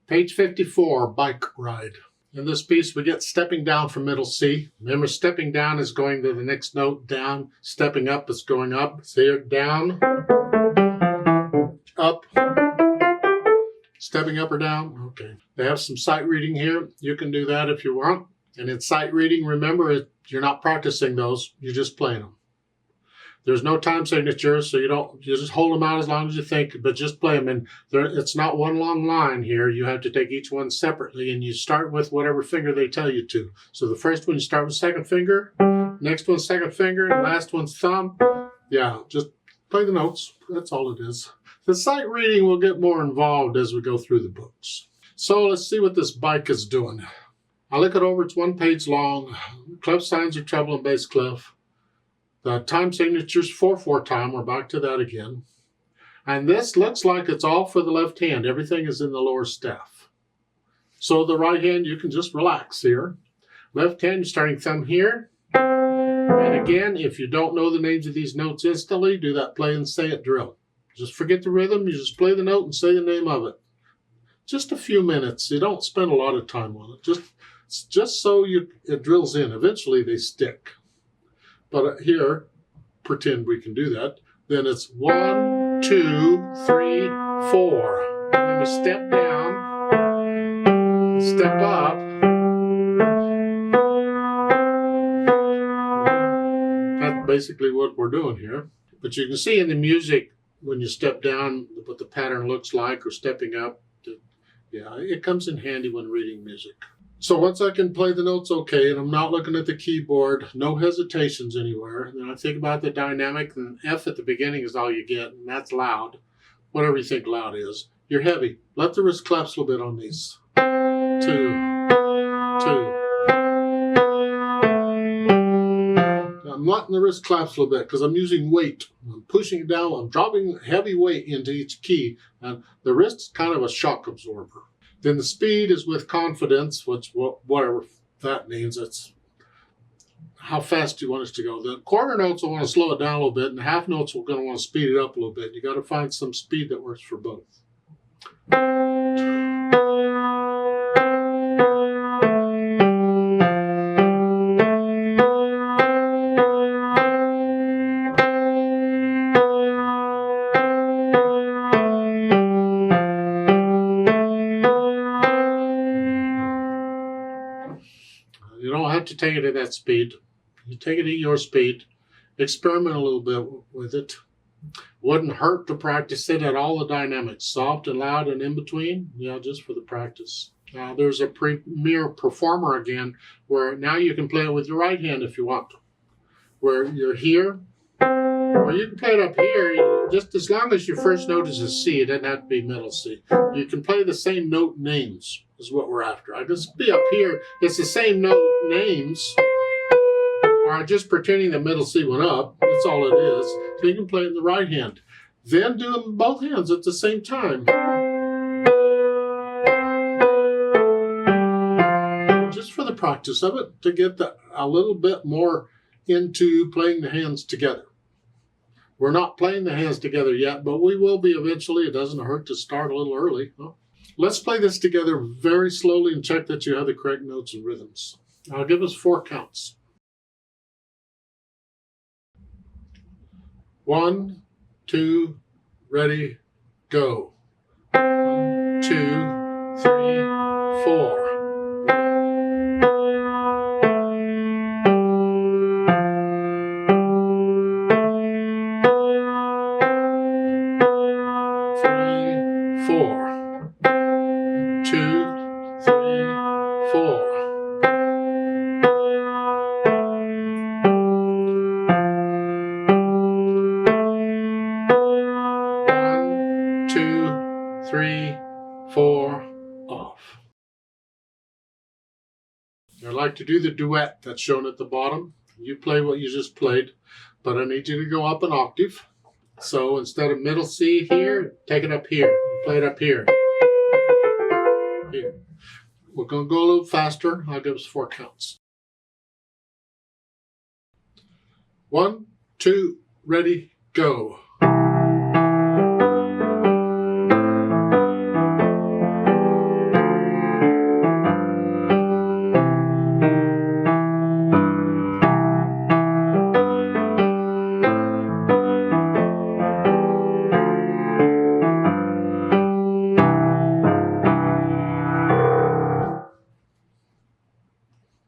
Page 54, Bike Ride. In this piece, we get stepping down from middle C. Remember, stepping down is going to the next note down. Stepping up is going up. So here, down, up, stepping up or down. Okay. They have some sight reading here. You can do that if you want. And in sight reading, remember, you're not practicing those. You're just playing them. There's no time signature, so you just hold them out as long as you think, but just play them. And it's not one long line here. You have to take each one separately, and you start with whatever finger they tell you to. So the first one, you start with second finger, next one, second finger, and last one's thumb. Yeah, just play the notes. That's all it is. The sight reading will get more involved as we go through the books. So let's see what this bike is doing. I look it over. It's 1 page long. Clef signs are treble and bass clef. The time signature's 4/4 time. We're back to that again. And this looks like it's all for the left hand. Everything is in the lower staff. So the right hand, you can just relax here. Left hand, you're starting thumb here. And again, if you don't know the names of these notes instantly, do that play and say it drill. Just forget the rhythm. You just play the note and say the name of it. Just a few minutes. You don't spend a lot of time on it. Just so it drills in. Eventually they stick. But here, pretend we can do that. Then it's 1, 2, 3, 4. And then we step down, step up. That's basically what we're doing here. But you can see in the music, when you step down, what the pattern looks like, or stepping up. Yeah, it comes in handy when reading music. So once I can play the notes okay, and I'm not looking at the keyboard, no hesitations anywhere, and then I think about the dynamic, and F at the beginning is all you get, and that's loud. Whatever you think loud is. You're heavy. Let the wrist collapse a little bit on these. 2, 2. I'm letting the wrist collapse a little bit because I'm using weight. I'm pushing it down. I'm dropping heavy weight into each key, and the wrist is kind of a shock absorber. Then the speed is with confidence, which whatever that means. It's how fast you want us to go. The quarter notes will want to slow it down a little bit, and the half notes are going to want to speed it up a little bit. You got to find some speed that works for both. You don't have to take it at that speed. You take it at your speed. Experiment a little bit with it. Wouldn't hurt to practice it at all the dynamics. Soft and loud and in between. Yeah, just for the practice. Now there's a premier performer again, where now you can play it with your right hand if you want. Where you're here, or you can play it up here, just as long as your first note is a C. It doesn't have to be middle C. You can play the same note names is what we're after. I just be up here, it's the same note names, or I'm just pretending the middle C went up. That's all it is. So you can play it in the right hand. Then do them both hands at the same time. Just for the practice of it, to get a little bit more into playing the hands together. We're not playing the hands together yet, but we will be eventually. It doesn't hurt to start a little early. Well, let's play this together very slowly and check that you have the correct notes and rhythms. I'll give us 4 counts. 1, 2, ready, go. 1, 2, 3, 4. Off. I like to do the duet that's shown at the bottom. You play what you just played, but I need you to go up an octave. So instead of middle C here, take it up here. Play it up here. Here. We're going to go a little faster. I'll give us 4 counts. 1, 2, ready, go.